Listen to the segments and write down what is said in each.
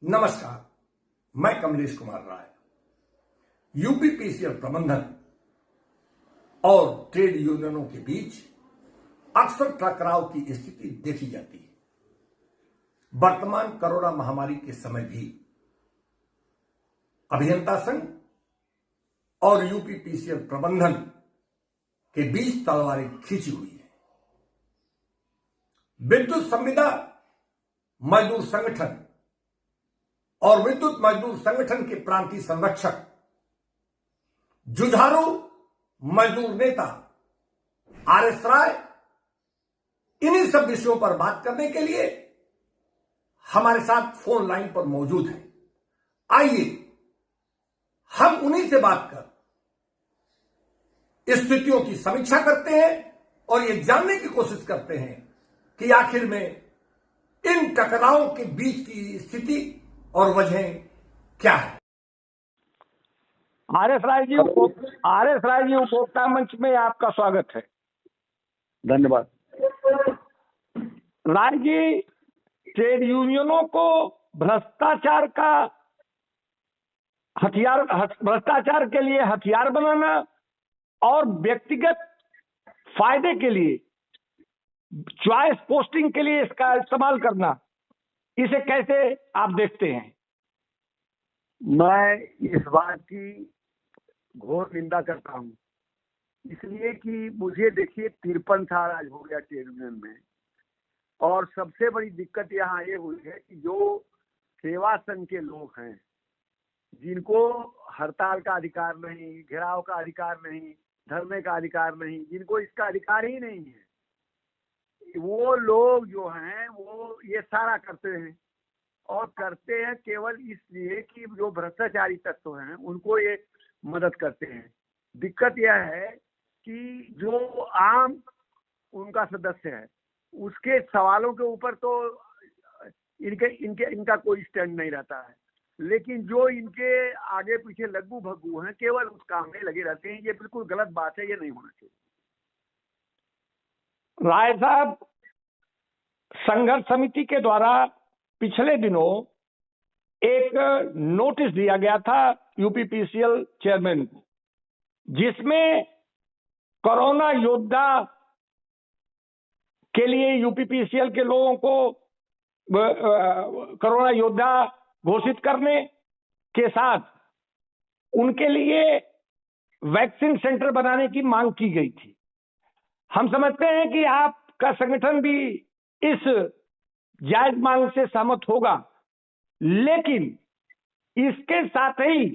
नमस्कार, मैं कमलेश कुमार राय। यूपीपीसीएल प्रबंधन और ट्रेड यूनियनों के बीच अक्सर टकराव की स्थिति देखी जाती है। वर्तमान कोरोना महामारी के समय भी अभियंता संघ और यूपीपीसीएल प्रबंधन के बीच तलवारें खींची हुई है। विद्युत संविदा मजदूर संगठन और विद्युत मजदूर संगठन के प्रांतीय संरक्षक, जुझारू मजदूर नेता आरएस राय इन्हीं सब विषयों पर बात करने के लिए हमारे साथ फोन लाइन पर मौजूद हैं। आइए हम उन्हीं से बात कर स्थितियों की समीक्षा करते हैं और ये जानने की कोशिश करते हैं कि आखिर में इन टकरावों के बीच की स्थिति और वजह क्या है। आरएस राय जी उपभोक्ता मंच में आपका स्वागत है। धन्यवाद। राय जी, ट्रेड यूनियनों को भ्रष्टाचार के लिए हथियार बनाना और व्यक्तिगत फायदे के लिए, चॉइस पोस्टिंग के लिए इसका इस्तेमाल करना, इसे कैसे आप देखते हैं? मैं इस बात की घोर निंदा करता हूं, इसलिए कि मुझे देखिए 53 साल आज हो गया ट्रेड यूनियन में, और सबसे बड़ी दिक्कत यहाँ ये हुई है कि जो सेवा संघ के लोग हैं, जिनको हड़ताल का अधिकार नहीं, घेराव का अधिकार नहीं, धरने का अधिकार नहीं, जिनको इसका अधिकार ही नहीं है, वो लोग जो हैं वो ये सारा करते हैं, और करते हैं केवल इसलिए कि जो भ्रष्टाचारी तत्व हैं उनको ये मदद करते हैं। दिक्कत यह है कि जो आम उनका सदस्य है उसके सवालों के ऊपर तो इनका कोई स्टैंड नहीं रहता है, लेकिन जो इनके आगे पीछे लग्गू भग्गू हैं केवल उस काम में लगे रहते हैं। ये बिल्कुल गलत बात है, ये नहीं होना चाहिए। राय साहब, संघर्ष समिति के द्वारा पिछले दिनों एक नोटिस दिया गया था यूपीपीसीएल चेयरमैन को, जिसमें कोरोना योद्धा के लिए यूपीपीसीएल के लोगों को कोरोना योद्धा घोषित करने के साथ उनके लिए वैक्सीन सेंटर बनाने की मांग की गई थी। हम समझते हैं कि आपका संगठन भी इस जायज मांग से सहमत होगा, लेकिन इसके साथ ही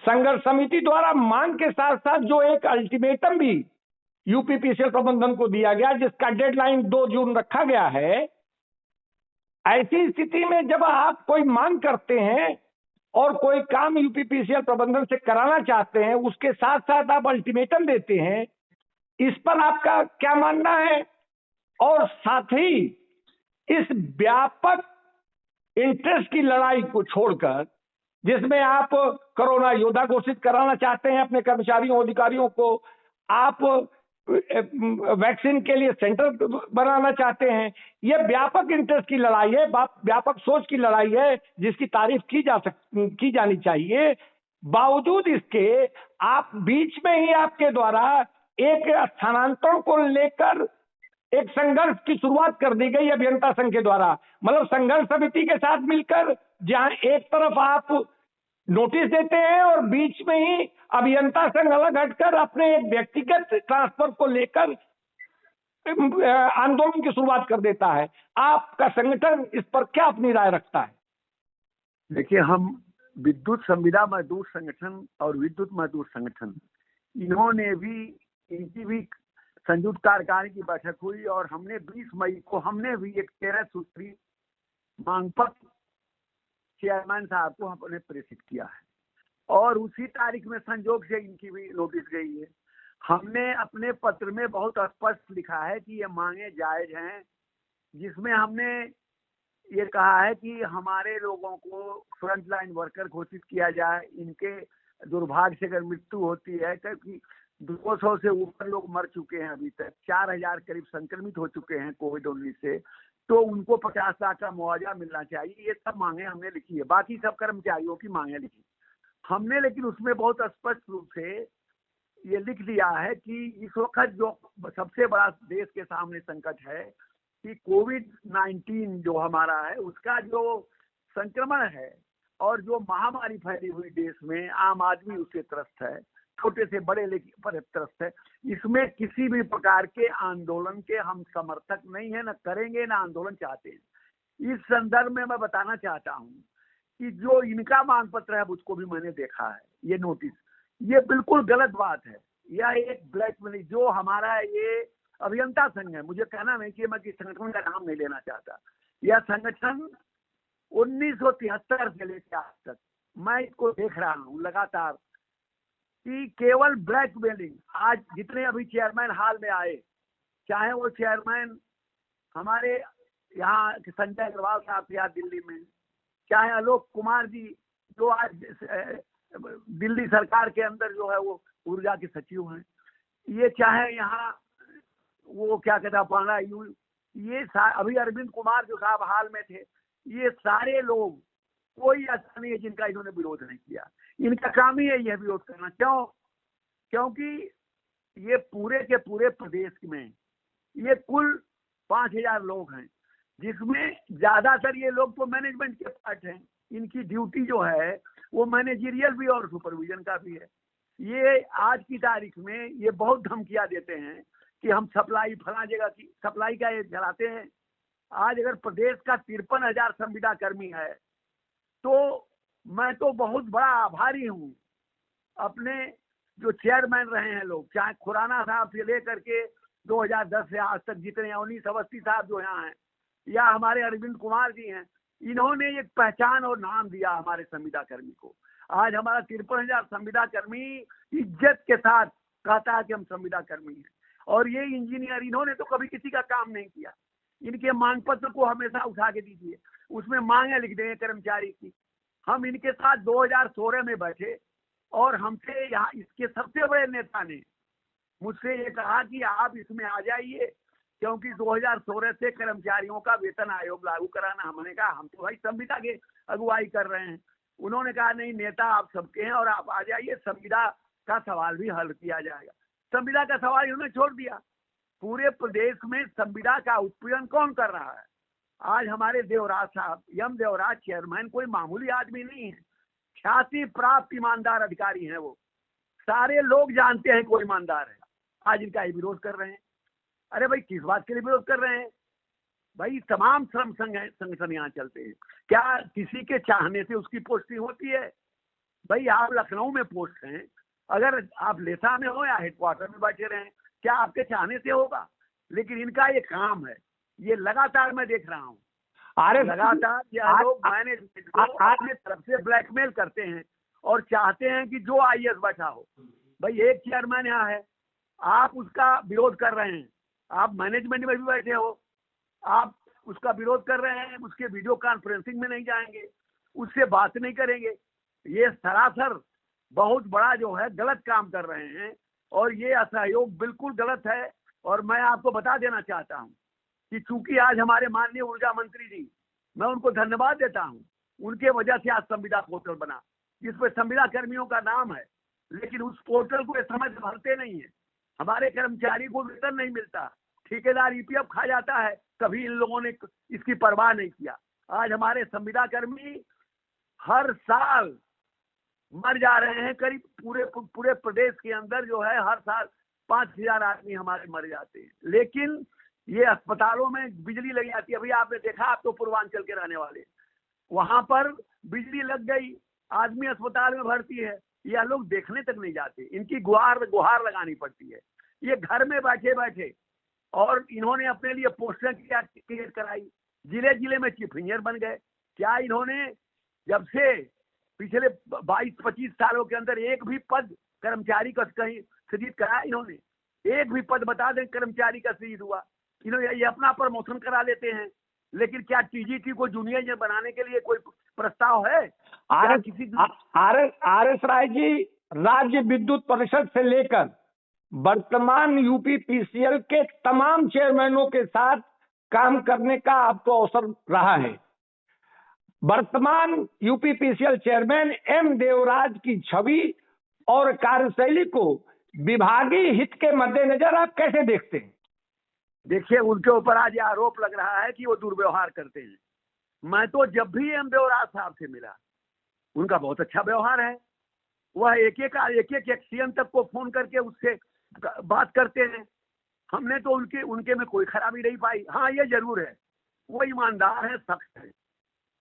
संघर्ष समिति द्वारा मांग के साथ साथ जो एक अल्टीमेटम भी यूपीपीसीएल प्रबंधन को दिया गया, जिसका डेडलाइन 2 जून रखा गया है, ऐसी स्थिति में जब आप कोई मांग करते हैं और कोई काम यूपीपीसीएल प्रबंधन से कराना चाहते हैं, उसके साथ साथ आप अल्टीमेटम देते हैं, इस पर आपका क्या मानना है? और साथ ही इस व्यापक इंटरेस्ट की लड़ाई को छोड़कर, जिसमें आप कोरोना योद्धा घोषित कराना चाहते हैं अपने कर्मचारियों अधिकारियों को, आप वैक्सीन के लिए सेंटर बनाना चाहते हैं, यह व्यापक इंटरेस्ट की लड़ाई है, व्यापक सोच की लड़ाई है, जिसकी तारीफ की जानी चाहिए। बावजूद इसके आप बीच में ही आपके द्वारा एक स्थानांतरण को लेकर एक संघर्ष की शुरुआत कर दी गई अभियंता संघ के द्वारा। मतलब संघर्ष समिति के साथ मिलकर जहां एक तरफ आप नोटिस देते हैं और बीच में ही अभियंता संघ अलग हटकर अपने एक व्यक्तिगत ट्रांसफर को लेकर आंदोलन की शुरुआत कर देता है। आपका संगठन इस पर क्या अपनी राय रखता है? देखिए, हम विद्युत संविदा मजदूर संगठन और विद्युत मजदूर संगठन, इनकी भी संयुक्त कार्यकारिणी की बैठक हुई, और हमने 20 मई को हमने भी एक 13 सूत्री मांग पत्र चेयरमैन साहब को हमने प्रेषित किया है, और उसी तारीख में संजोग से इनकी भी नोटिस गई है। हमने अपने पत्र में बहुत स्पष्ट लिखा है कि ये मांगे जायज हैं, जिसमें हमने ये कहा है कि हमारे लोगों को फ्रंट लाइन वर्कर घोषित किया जाए। इनके दुर्भाग्य से अगर मृत्यु होती है, क्योंकि 200 से ऊपर लोग मर चुके हैं, अभी तक 4000 करीब संक्रमित हो चुके हैं कोविड-19 से, तो उनको 50 लाख का मुआवजा मिलना चाहिए। ये सब मांगे हमने लिखी है, बाकी सब कर्मचारियों की मांगे लिखी हमने, लेकिन उसमें बहुत स्पष्ट रूप से ये लिख दिया है कि इस वक्त जो सबसे बड़ा देश के सामने संकट है कि कोविड-19 जो हमारा है उसका जो संक्रमण है और जो महामारी फैली हुई देश में, आम आदमी उससे त्रस्त है, छोटे से बड़े पर त्रस्त है। इसमें किसी भी प्रकार के आंदोलन के हम समर्थक नहीं है, न करेंगे, न आंदोलन चाहते हैं। इस संदर्भ में मैं बताना चाहता हूं कि जो इनका मांग पत्र है उसको भी मैंने देखा है, ये नोटिस, ये बिल्कुल गलत बात है। यह एक ब्लैकमेलिंग, जो हमारा ये अभियंता संघ है, मुझे कहना नहीं कि मैं किस संगठन का नाम नहीं लेना चाहता, यह संगठन 1973 से लेकर आज तक मैं इसको देख रहा हूँ लगातार कि केवल ब्लैकमेलिंग। आज जितने अभी चेयरमैन हाल में आए, चाहे वो चेयरमैन हमारे यहाँ संजय अग्रवाल साहब थे दिल्ली में, चाहे आलोक कुमार जी जो आज दिल्ली सरकार के अंदर जो है वो ऊर्जा के सचिव हैं, ये चाहे यहाँ वो क्या कहता है पांडा यू, ये अभी अरविंद कुमार जो साहब हाल में थे, ये सारे लोग कोई ऐसा नहीं है जिनका इन्होंने विरोध नहीं किया। इनका काम ही है यह विरोध करना। क्यों? क्योंकि ये पूरे के पूरे प्रदेश में ये कुल 5000 लोग हैं, जिसमें ज्यादातर ये लोग तो मैनेजमेंट के पार्ट हैं। इनकी ड्यूटी जो है वो मैनेजरियल भी और सुपरविजन का भी है। ये आज की तारीख में ये बहुत धमकियां देते हैं कि हम सप्लाई फला जगह की सप्लाई का ये चलाते हैं। आज अगर प्रदेश का 53,000 संविदा कर्मी है तो मैं तो बहुत बड़ा आभारी हूँ अपने जो चेयरमैन रहे हैं लोग, चाहे खुराना साहब से लेकर के 2010 से आज तक जितने अवनीश अवस्थी साहब जो यहाँ हैं, या हमारे अरविंद कुमार जी हैं, इन्होंने एक पहचान और नाम दिया हमारे संविदा कर्मी को। आज हमारा 53,000 संविदा कर्मी इज्जत के साथ कहता है कि हम संविदा कर्मी हैं। और ये इंजीनियर, इन्होंने तो कभी किसी का काम नहीं किया। इनके मांग पत्र को हमेशा उठा के दीजिए, उसमें मांगे लिख देंगे कर्मचारी की। हम इनके साथ 2016 में बैठे और हमसे यहाँ इसके सबसे बड़े नेता ने मुझसे ये कहा कि आप इसमें आ जाइए, क्योंकि 2016 से कर्मचारियों का वेतन आयोग लागू कराना। हमने कहा हम तो भाई संविदा के अगुवाई कर रहे हैं। उन्होंने कहा नहीं, नेता आप सबके हैं और आप आ जाइए, संविदा का सवाल भी हल किया जाएगा। संविदा का सवाल उन्होंने छोड़ दिया। पूरे प्रदेश में संविदा का उत्पीड़न कौन कर रहा है? आज हमारे देवराज साहब, यम देवराज चेयरमैन कोई मामूली आदमी नहीं है, ख्याति प्राप्त ईमानदार अधिकारी हैं। वो सारे लोग जानते हैं कोई ईमानदार है। आज इनका ही विरोध कर रहे हैं। अरे भाई, किस बात के लिए विरोध कर रहे हैं? भाई तमाम श्रम संगठन यहाँ चलते हैं। क्या किसी के चाहने से उसकी पोस्टिंग होती है? भाई आप लखनऊ में पोस्ट हैं, अगर आप लेसा में हो या हेडक्वार्टर में बैठे रहे, क्या आपके चाहने से होगा? लेकिन इनका ये काम है, ये लगातार मैं देख रहा हूँ। लगातार यह लोग मैनेजमेंट को अपनी तरफ से ब्लैकमेल करते हैं और चाहते हैं कि जो आईएएस बैठा हो। भाई एक चेयरमैन यहाँ है, आप उसका विरोध कर रहे हैं, आप मैनेजमेंट में भी बैठे हो, आप उसका विरोध कर रहे हैं, उसके वीडियो कॉन्फ्रेंसिंग में नहीं जाएंगे, उससे बात नहीं करेंगे। ये सरासर बहुत बड़ा जो है गलत काम कर रहे हैं और ये असहयोग बिल्कुल गलत है। और मैं आपको बता देना चाहता हूं कि चूंकि आज हमारे माननीय ऊर्जा मंत्री जी, मैं उनको धन्यवाद देता हूं, उनके वजह से आज संविदा पोर्टल बना जिसपे संविदा कर्मियों का नाम है, लेकिन उस पोर्टल को समझ भरते नहीं है। हमारे कर्मचारी को वेतन नहीं मिलता, ठेकेदार ईपीएफ खा जाता है, कभी इन लोगों ने इसकी परवाह नहीं किया। आज हमारे संविदा कर्मी हर साल मर जा रहे हैं। करीब पूरे प्रदेश के अंदर जो है हर साल 5,000 आदमी हमारे मर जाते हैं। लेकिन ये अस्पतालों में बिजली लग जाती है। अभी आपने देखा, आप तो पूर्वांचल के रहने वाले, वहां पर बिजली लग गई, आदमी अस्पताल में भर्ती है, यह लोग देखने तक नहीं जाते, इनकी गुहार लगानी पड़ती है। ये घर में बैठे बैठे, और इन्होंने अपने लिए पोस्टर क्रिएट कराई, जिले जिले में चीफ इंजीनियर बन गए। क्या इन्होंने जब से पिछले 22-25 सालों के अंदर एक भी पद कर्मचारी का कहीं सृजित करा? इन्होंने एक भी पद बता दें कर्मचारी का सृजित हुआ? इन्होंने ये अपना प्रमोशन करा लेते हैं, लेकिन क्या टीजीटी को जूनियर इंजीनियर बनाने के लिए कोई प्रस्ताव है? आर एस राय जी, राज्य विद्युत परिषद से लेकर वर्तमान यूपीपीसीएल के तमाम चेयरमैनों के साथ काम करने का आपको अवसर रहा है। वर्तमान यूपीपीसीएल चेयरमैन एम देवराज की छवि और कार्यशैली को विभागीय हित के मद्देनजर आप कैसे देखते हैं? देखिए, उनके ऊपर आज ये आरोप लग रहा है कि वो दुर्व्यवहार करते हैं। मैं तो जब भी एम देवराज साहब से मिला, उनका बहुत अच्छा व्यवहार है। वह एक एक एक्सीएम तक को फोन करके उससे बात करते हैं। हमने तो उनके में कोई खराबी नहीं पाई। हाँ, ये जरूर है, वो ईमानदार है, सख्त है।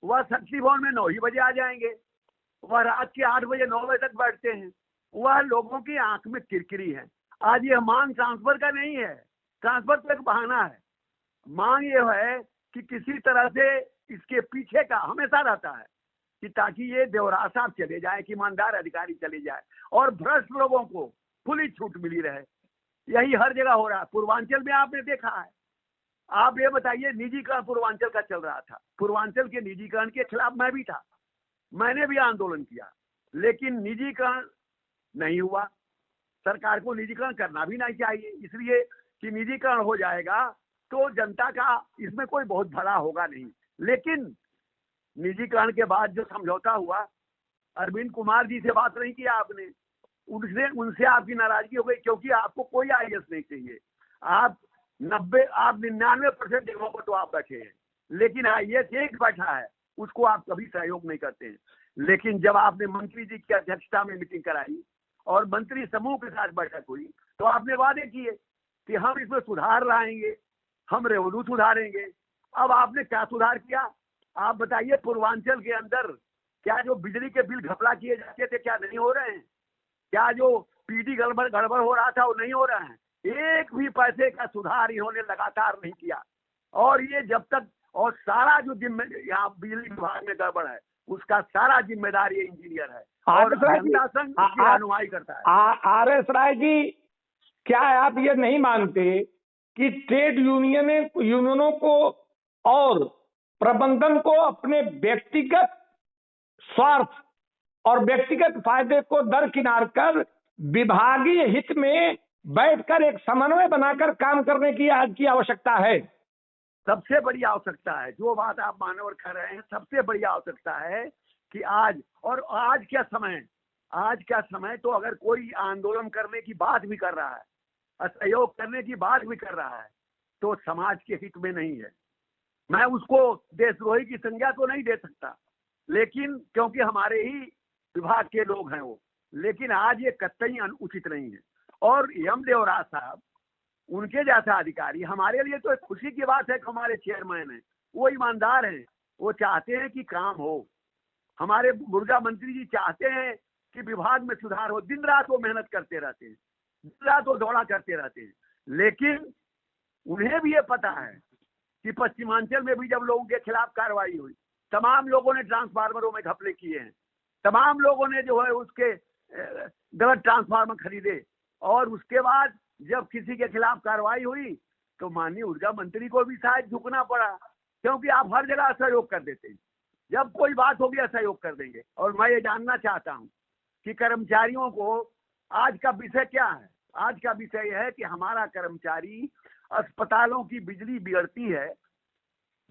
वह शक्ति भवन में 9 ही बजे आ जाएंगे, वह रात के 8 बजे 9 बजे तक बैठते हैं। वह लोगों की आंख में किरकिरी है। आज ये मांग ट्रांसफर का नहीं है, ट्रांसफर तो एक बहाना है। मांग ये है कि किसी तरह से इसके पीछे का हमेशा रहता है कि ताकि ये देवराज साहब चले जाए, कि ईमानदार अधिकारी चले जाए और भ्रष्ट लोगों को खुली छूट मिली रहे। यही हर जगह हो रहा है। पूर्वांचल में आपने देखा है। आप ये बताइए, निजीकरण पूर्वांचल का चल रहा था। पूर्वांचल के निजीकरण के खिलाफ मैं भी था, मैंने भी आंदोलन किया, लेकिन निजीकरण नहीं हुआ। सरकार को निजीकरण करना भी नहीं चाहिए, इसलिए कि निजीकरण हो जाएगा तो जनता का इसमें कोई बहुत भला होगा नहीं। लेकिन निजीकरण के बाद जो समझौता हुआ, अरविंद कुमार जी से बात नहीं किया आपने, उनसे आपकी नाराजगी हो गई, क्योंकि आपको कोई आईएएस नहीं चाहिए। आप 99% जगहों पर तो आप बैठे हैं, लेकिन आईएएस एक बैठा है, उसको आप कभी सहयोग नहीं करते हैं। लेकिन जब आपने मंत्री जी की अध्यक्षता में मीटिंग कराई और मंत्री समूह के साथ बैठक हुई, तो आपने वादे किए कि हम इसमें सुधार लाएंगे, हम रेवेन्यू सुधारेंगे। अब आपने क्या सुधार किया? आप बताइए, पूर्वांचल के अंदर क्या जो बिजली के बिल घपला किए जाते थे, क्या नहीं हो रहे हैं? क्या जो पीडी गड़बड़ हो रहा था, वो नहीं हो रहा है? एक भी पैसे का सुधार इन्होंने लगातार नहीं किया। और ये जब तक, और सारा जो यहाँ बिजली विभाग में गड़बड़ है, उसका सारा जिम्मेदार ये इंजीनियर है और जनता संघ इसकी रहनुमाई करता है। आर.एस. राय जी, क्या आप ये नहीं मानते कि ट्रेड यूनियनों को और प्रबंधन को अपने व्यक्तिगत स्वार्थ और व्यक्तिगत फायदे को दरकिनार कर विभागीय हित में बैठकर एक समन्वय बनाकर काम करने की आज की आवश्यकता है? सबसे बड़ी आवश्यकता है, जो बात आप मानवर कर रहे हैं, सबसे बड़ी आवश्यकता है कि आज का समय तो अगर कोई आंदोलन करने की बात भी कर रहा है, असहयोग करने की बात भी कर रहा है, तो समाज के हित में नहीं है। मैं उसको देशद्रोही की संज्ञा तो नहीं दे सकता, लेकिन क्योंकि हमारे ही विभाग के लोग हैं वो, लेकिन आज ये कतई अनुचित नहीं है। और एम देवराज साहब, उनके जैसा अधिकारी, हमारे लिए तो एक खुशी की बात है कि हमारे चेयरमैन हैं, वो ईमानदार हैं, वो चाहते हैं कि काम हो। हमारे ऊर्जा मंत्री जी चाहते हैं कि विभाग में सुधार हो। दिन रात वो मेहनत करते रहते हैं, दिन रात वो दौड़ा करते रहते हैं। लेकिन उन्हें भी ये पता है कि पश्चिमांचल में भी जब लोगों के खिलाफ कार्रवाई हुई, तमाम लोगों ने ट्रांसफार्मरों में घपले किए हैं, तमाम लोगों ने जो है उसके गलत ट्रांसफार्मर खरीदे, और उसके बाद जब किसी के खिलाफ कार्रवाई हुई तो माननीय ऊर्जा मंत्री को भी शायद झुकना पड़ा, क्योंकि आप हर जगह असहयोग कर देते हैं। जब कोई बात होगी असहयोग कर देंगे। और मैं ये जानना चाहता हूं कि कर्मचारियों को आज का विषय क्या है? आज का विषय यह है कि हमारा कर्मचारी, अस्पतालों की बिजली बिगड़ती है।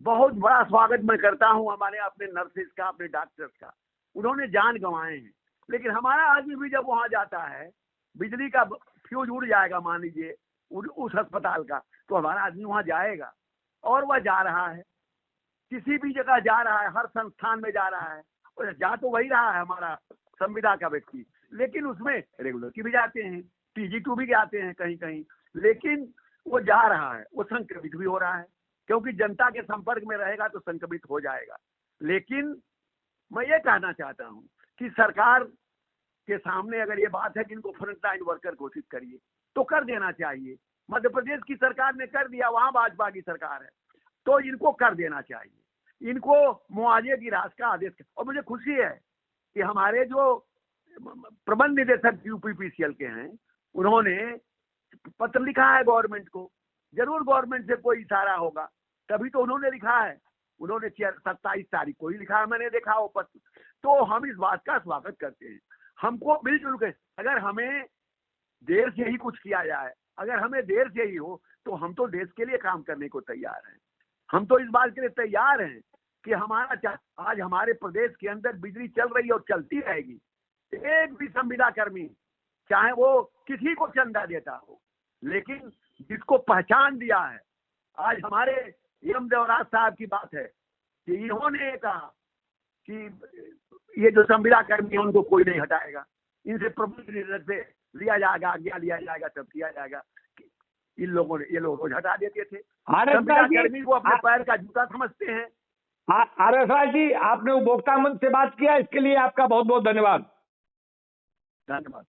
बहुत बड़ा स्वागत मैं करता हूं हमारे अपने नर्सेज का, अपने डॉक्टर्स का, उन्होंने जान गंवाए हैं। लेकिन हमारा आदमी भी जब वहां जाता है, बिजली का फ्यूज उड़ जाएगा मान लीजिए उस अस्पताल का, तो हमारा आदमी वहां जाएगा, और वह जा रहा है, किसी भी जगह जा रहा है, हर संस्थान में जा रहा है, और जा तो वही रहा है हमारा संविदा का व्यक्ति। लेकिन उसमें रेगुलर की भी जाते हैं, TG2 भी जाते हैं कहीं कहीं, लेकिन वो जा रहा है, वो संक्रमित भी हो रहा है, क्योंकि जनता के संपर्क में रहेगा तो संक्रमित हो जाएगा। लेकिन मैं ये कहना चाहता हूं कि सरकार के सामने अगर ये बात है कि इनको फ्रंटलाइन वर्कर घोषित करिए, तो कर देना चाहिए। मध्य प्रदेश की सरकार ने कर दिया, वहां भाजपा की सरकार है, तो इनको कर देना चाहिए। इनको मुआवजे की राशि का आदेश। और मुझे खुशी है कि हमारे जो प्रबंध निदेशक यूपीपीसीएल के हैं, उन्होंने पत्र लिखा है गवर्नमेंट को। जरूर गवर्नमेंट से कोई इशारा होगा, तभी तो उन्होंने लिखा है। उन्होंने 27 तारीख को ही लिखा है, मैंने देखा वो पत्र। तो हम इस बात का स्वागत करते हैं। हमको मिलजुल के, अगर हमें देर से ही कुछ किया जाए, अगर हमें देर से ही हो, तो हम तो देश के लिए काम करने को तैयार हैं। हम तो इस बात के लिए तैयार हैं कि आज हमारे प्रदेश के अंदर बिजली चल रही है और चलती रहेगी। एक भी संविदा कर्मी, चाहे वो किसी को चंदा देता हो, लेकिन जिसको पहचान दिया है, आज हमारे एम देवराज साहब की बात है कि इन्होंने कहा कि ये जो संविदा कर्मी है उनको कोई नहीं हटाएगा, इनसे प्रमुख निर्णय से लिया जाएगा, आज्ञा लिया जाएगा, तब किया जाएगा। ये लोग रोज हटा देते थे। संविदा कर्मी को अपने पैर का जूता समझते हैं। RS राय जी, आपने उपभोक्ता मंच से बात किया, इसके लिए आपका बहुत बहुत धन्यवाद। धन्यवाद।